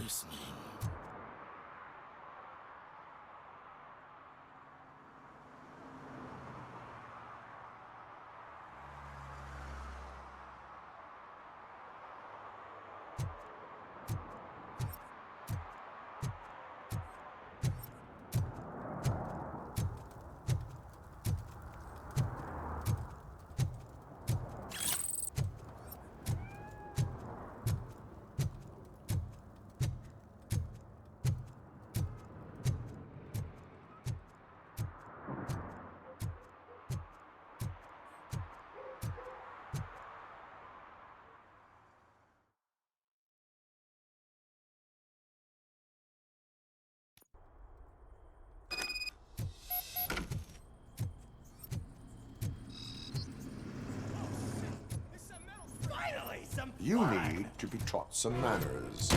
listening. You need to be taught some manners.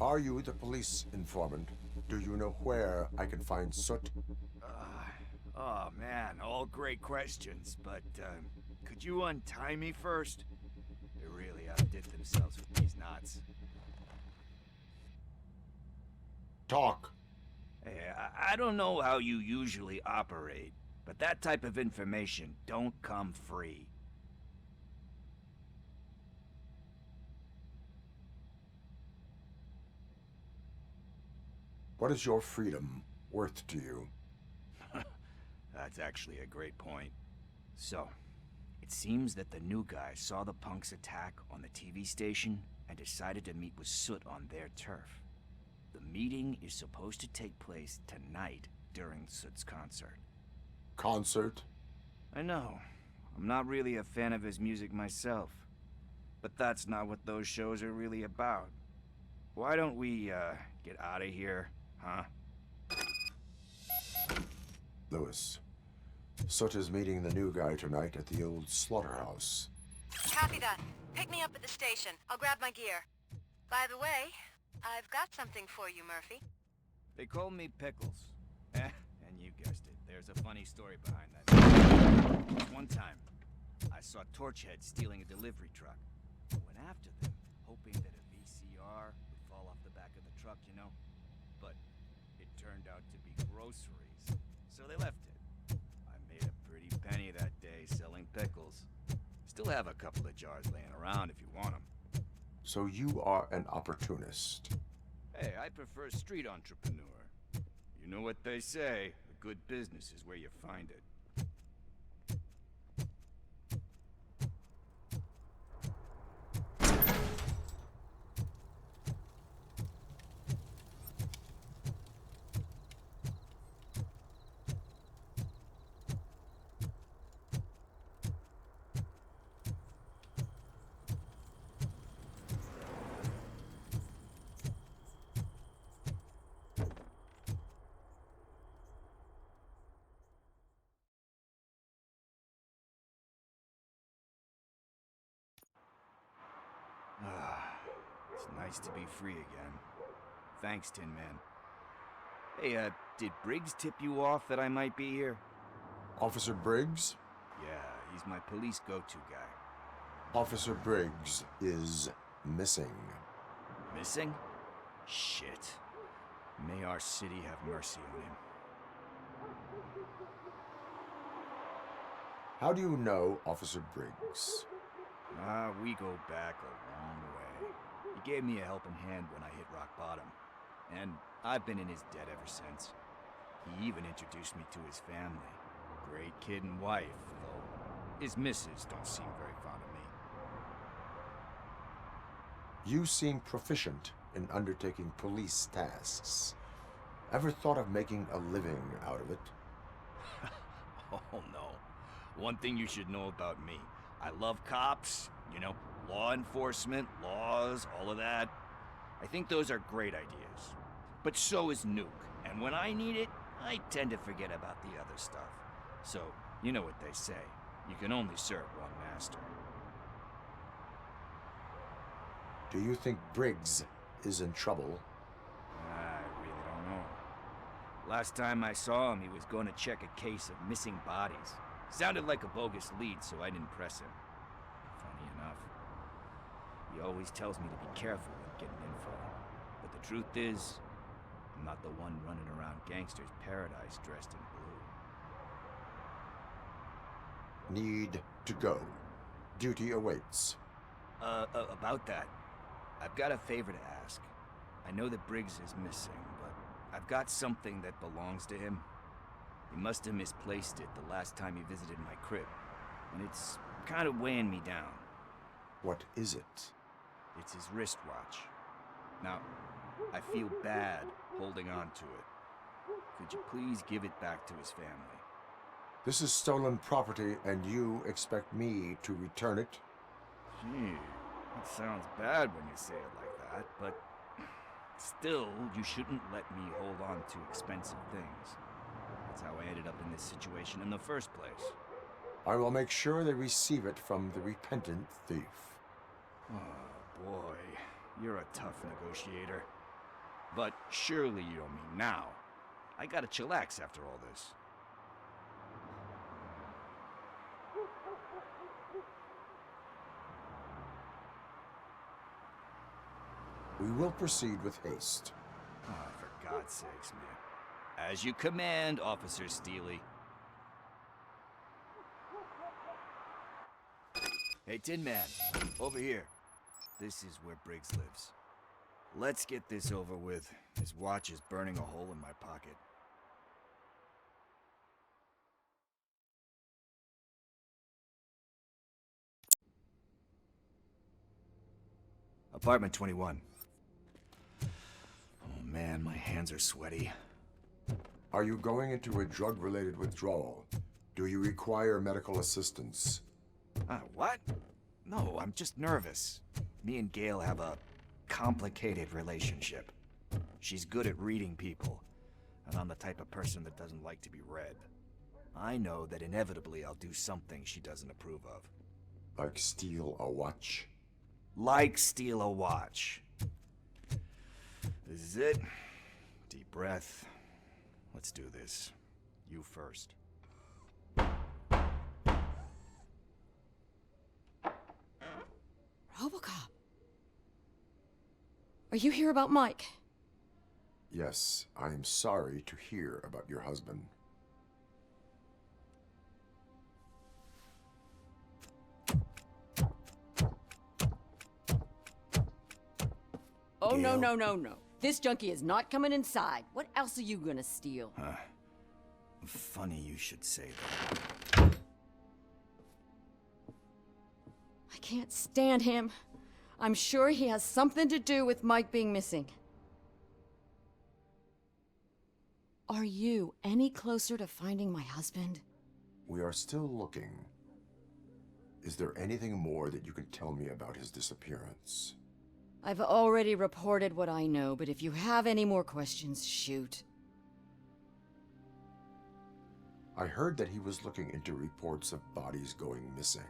Are you the police informant? Do you know where I can find Soot? Oh man, all great questions, but could you untie me first? They really outdid themselves with these knots. Talk. Hey, I don't know how you usually operate, but that type of information don't come free. What is your freedom worth to you? That's actually a great point. So, it seems that the new guy saw the punks attack on the TV station and decided to meet with Soot on their turf. The meeting is supposed to take place tonight during Soot's concert. Concert? I know. I'm not really a fan of his music myself. But that's not what those shows are really about. Why don't we, get out of here, huh? Lewis. Soot is meeting the new guy tonight at the old slaughterhouse. Copy that. Pick me up at the station. I'll grab my gear. By the way, I've got something for you, Murphy. They call me Pickles. And you guessed it. There's a funny story behind that. One time, I saw Torchhead stealing a delivery truck. I went after them, hoping that a VCR would fall off the back of the truck, you know? But it turned out to be groceries, so they left it. I made a pretty penny that day selling pickles. Still have a couple of jars laying around if you want them. So you are an opportunist. Hey, I prefer street entrepreneur. You know what they say, a good business is where you find it. It's nice to be free again. Thanks, Tin Man. Hey, did Briggs tip you off that I might be here? Officer Briggs? Yeah, he's my police go-to guy. Officer Briggs is missing. Missing? Shit. May our city have mercy on him. How do you know Officer Briggs? We go back a long way. He gave me a helping hand when I hit rock bottom. And I've been in his debt ever since. He even introduced me to his family. Great kid and wife, though his missus don't seem very fond of me. You seem proficient in undertaking police tasks. Ever thought of making a living out of it? Oh no. One thing you should know about me. I love cops, you know, law enforcement, laws, all of that. I think those are great ideas. But so is Nuke, and when I need it, I tend to forget about the other stuff. So, you know what they say. You can only serve one master. Do you think Briggs is in trouble? I really don't know. Last time I saw him, he was going to check a case of missing bodies. Sounded like a bogus lead, so I didn't press him. Funny enough. He always tells me to be careful when getting info. But the truth is, I'm not the one running around Gangster's Paradise dressed in blue. Need to go. Duty awaits. About that, I've got a favor to ask. I know that Briggs is missing, but I've got something that belongs to him. He must have misplaced it the last time he visited my crib, and it's kind of weighing me down. What is it? It's his wristwatch. Now, I feel bad holding on to it. Could you please give it back to his family? This is stolen property, and you expect me to return it? Gee, that sounds bad when you say it like that, but still, you shouldn't let me hold on to expensive things. That's how I ended up in this situation in the first place. I will make sure they receive it from the repentant thief. Oh boy, you're a tough negotiator. But surely you don't mean now. I gotta chillax after all this. We will proceed with haste. Oh, for God's sakes, man. As you command, Officer Steely. Hey, Tin Man, over here. This is where Briggs lives. Let's get this over with. His watch is burning a hole in my pocket. Apartment 21. Oh man, my hands are sweaty. Are you going into a drug-related withdrawal? Do you require medical assistance? What? No, I'm just nervous. Me and Gail have a complicated relationship. She's good at reading people, and I'm the type of person that doesn't like to be read. I know that inevitably I'll do something she doesn't approve of. Like steal a watch? Like steal a watch. This is it. Deep breath. Let's do this. You first. RoboCop. Are you here about Mike? Yes, I am sorry to hear about your husband. Oh, no, Gail? no, no, no. This junkie is not coming inside. What else are you gonna steal? Funny you should say that. I can't stand him. I'm sure he has something to do with Mike being missing. Are you any closer to finding my husband? We are still looking. Is there anything more that you can tell me about his disappearance? I've already reported what I know, but if you have any more questions, shoot. I heard that he was looking into reports of bodies going missing.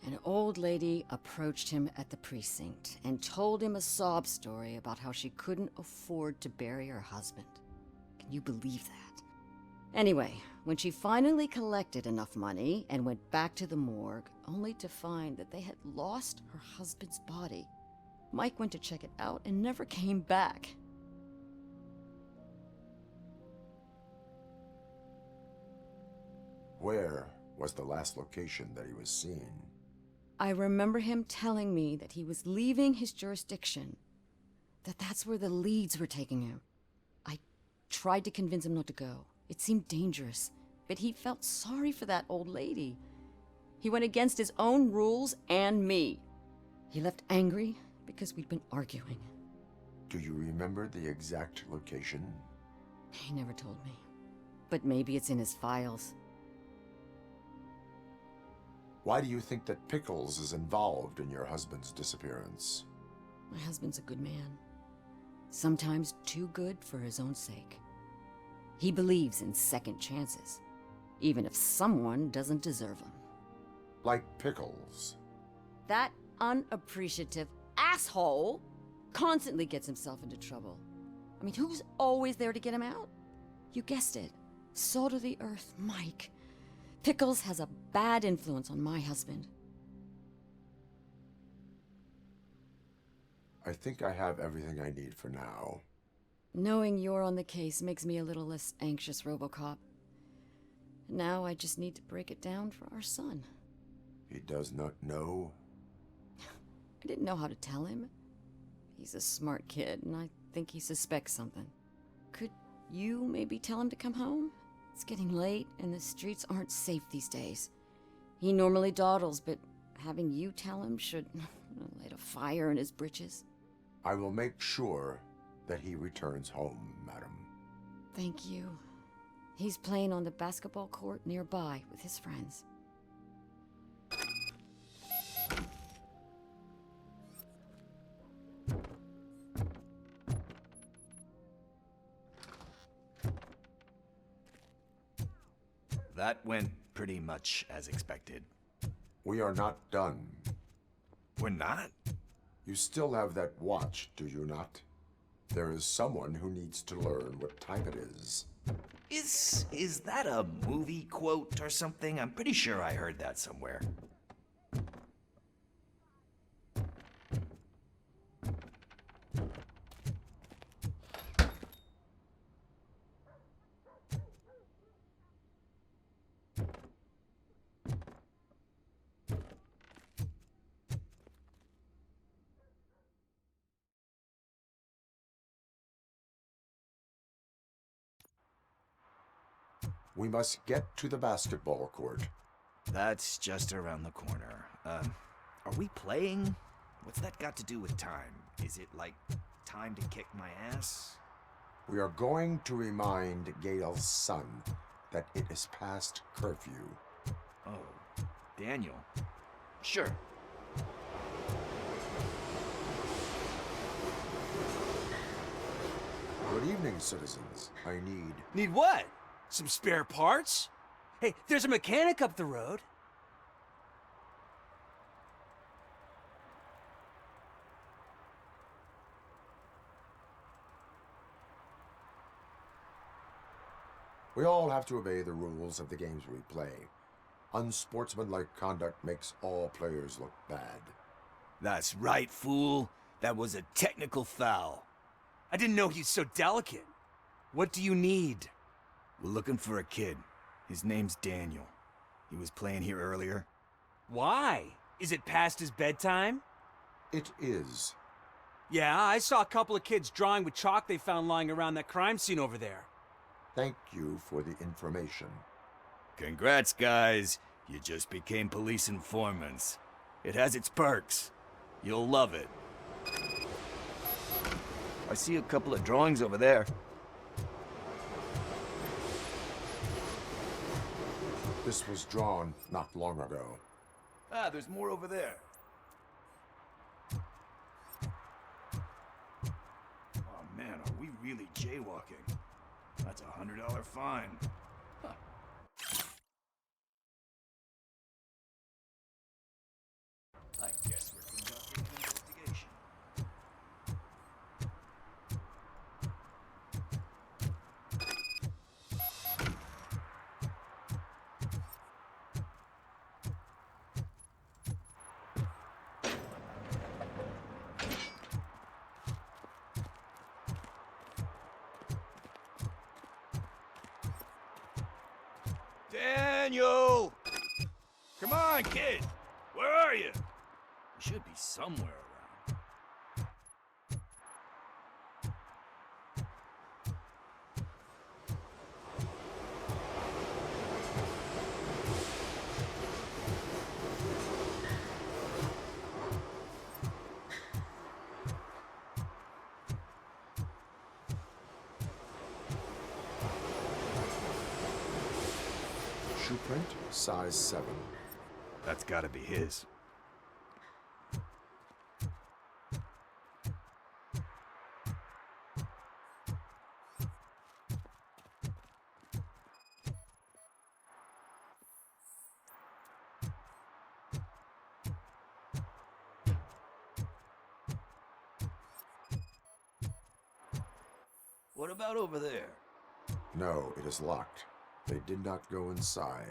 An old lady approached him at the precinct and told him a sob story about how she couldn't afford to bury her husband. Can you believe that? Anyway, when she finally collected enough money and went back to the morgue, only to find that they had lost her husband's body, Mike went to check it out and never came back. Where was the last location that he was seen? I remember him telling me that he was leaving his jurisdiction, that that's where the leads were taking him. I tried to convince him not to go. It seemed dangerous, but he felt sorry for that old lady. He went against his own rules and me. He left angry because we'd been arguing. Do you remember the exact location? He never told me, but maybe it's in his files. Why do you think that Pickles is involved in your husband's disappearance? My husband's a good man. Sometimes too good for his own sake. He believes in second chances, even if someone doesn't deserve them. Like Pickles. That unappreciative asshole constantly gets himself into trouble. I mean, who's always there to get him out? You guessed it. Salt of the earth, Mike. Pickles has a bad influence on my husband. I think I have everything I need for now. Knowing you're on the case makes me a little less anxious, RoboCop. Now I just need to break it down for our son. He does not know? I didn't know how to tell him. He's a smart kid, and I think he suspects something. Could you maybe tell him to come home? It's getting late, and the streets aren't safe these days. He normally dawdles, but having you tell him should light a fire in his britches. I will make sure that he returns home, madam. Thank you. He's playing on the basketball court nearby with his friends. That went pretty much as expected. We are not done. We're not? You still have that watch, do you not? There is someone who needs to learn what time it is. Is that a movie quote or something? I'm pretty sure I heard that somewhere. We must get to the basketball court. That's just around the corner. Are we playing? What's that got to do with time? Is it like time to kick my ass? We are going to remind Gail's son that it is past curfew. Oh, Daniel. Sure. Good evening, citizens. I need... Need what? Some spare parts? Hey, there's a mechanic up the road. We all have to obey the rules of the games we play. Unsportsmanlike conduct makes all players look bad. That's right, fool. That was a technical foul. I didn't know he's so delicate. What do you need? We're looking for a kid. His name's Daniel. He was playing here earlier. Why? Is it past his bedtime? It is. Yeah, I saw a couple of kids drawing with chalk they found lying around that crime scene over there. Thank you for the information. Congrats, guys. You just became police informants. It has its perks. You'll love it. I see a couple of drawings over there. This was drawn not long ago. Ah, there's more over there. Oh man, are we really jaywalking? That's a $100 fine. Huh. I guess we're conducting an investigation. Daniel! Come on, kid! Where are you? You should be somewhere around. Shoe print, size 7. That's gotta be his. What about over there? No, it is locked. They did not go inside.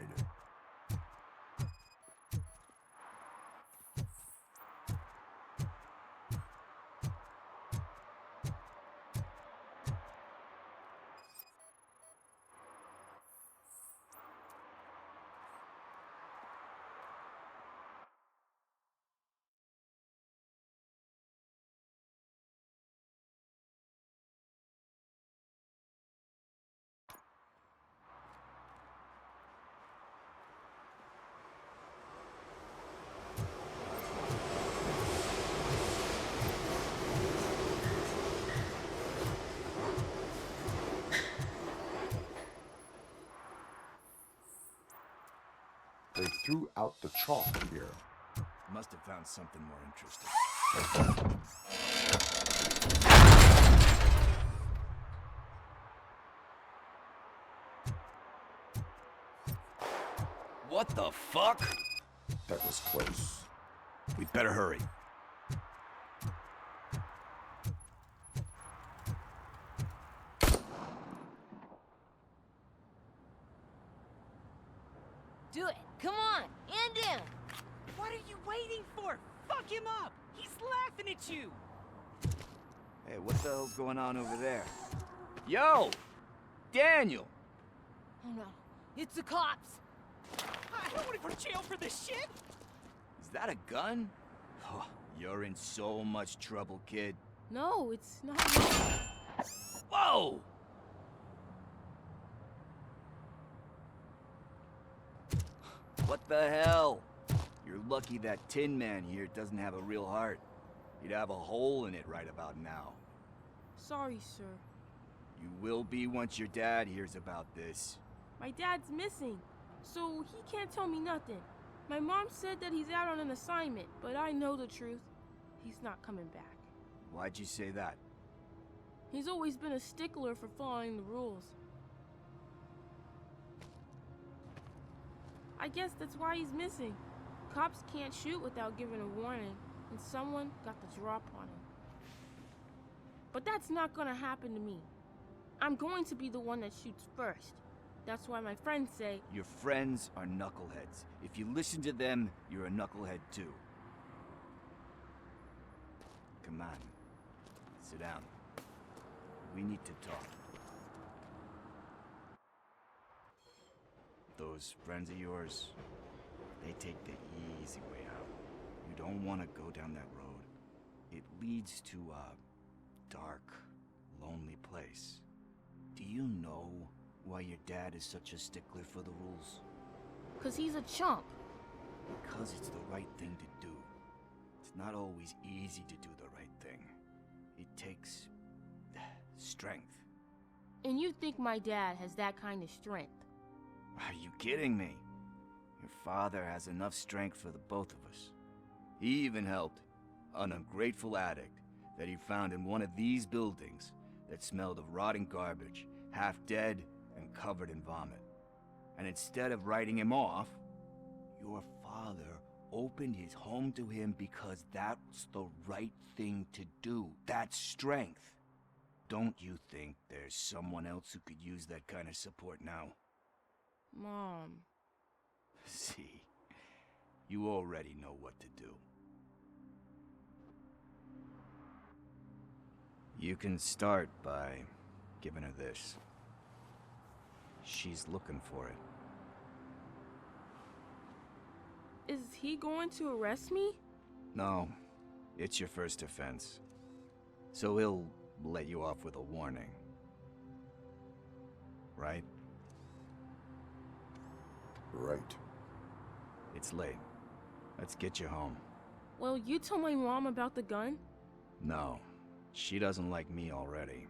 They threw out the chalk here. Must have found something more interesting. What the fuck? That was close. We'd better hurry. looking at you! Hey, what the hell's going on over there? Yo! Daniel! Oh no, it's the cops! I don't want to go to jail for this shit! Is that a gun? Oh, you're in so much trouble, kid. No, it's not. Whoa! What the hell? You're lucky that Tin Man here doesn't have a real heart. He'd have a hole in it right about now. Sorry, sir. You will be once your dad hears about this. My dad's missing, so he can't tell me nothing. My mom said that he's out on an assignment, but I know the truth. He's not coming back. Why'd you say that? He's always been a stickler for following the rules. I guess that's why he's missing. Cops can't shoot without giving a warning, and someone got the drop on him. But that's not gonna happen to me. I'm going to be the one that shoots first. That's why my friends say... Your friends are knuckleheads. If you listen to them, you're a knucklehead too. Come on. Sit down. We need to talk. Those friends of yours, they take the easy way out. You don't want to go down that road. It leads to a dark, lonely place. Do you know why your dad is such a stickler for the rules? 'Cause he's a chump. Because it's the right thing to do. It's not always easy to do the right thing. It takes strength. And you think my dad has that kind of strength? Are you kidding me? Your father has enough strength for the both of us. He even helped an ungrateful addict that he found in one of these buildings that smelled of rotting garbage, half dead and covered in vomit. And instead of writing him off, your father opened his home to him because that's the right thing to do. That's strength. Don't you think there's someone else who could use that kind of support now? Mom. See, you already know what to do. You can start by giving her this. She's looking for it. Is he going to arrest me? No, it's your first offense. So he'll let you off with a warning. Right? Right. It's late. Let's get you home. Well, you told my mom about the gun? No, she doesn't like me already.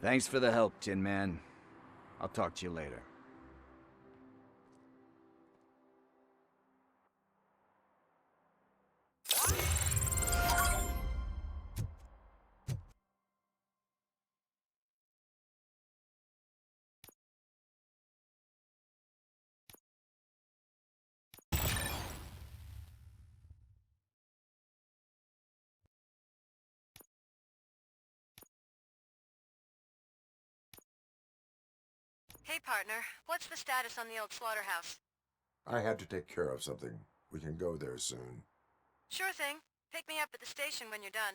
Thanks for the help, Tin Man. I'll talk to you later. Hey, partner. What's the status on the old slaughterhouse? I had to take care of something. We can go there soon. Sure thing. Pick me up at the station when you're done.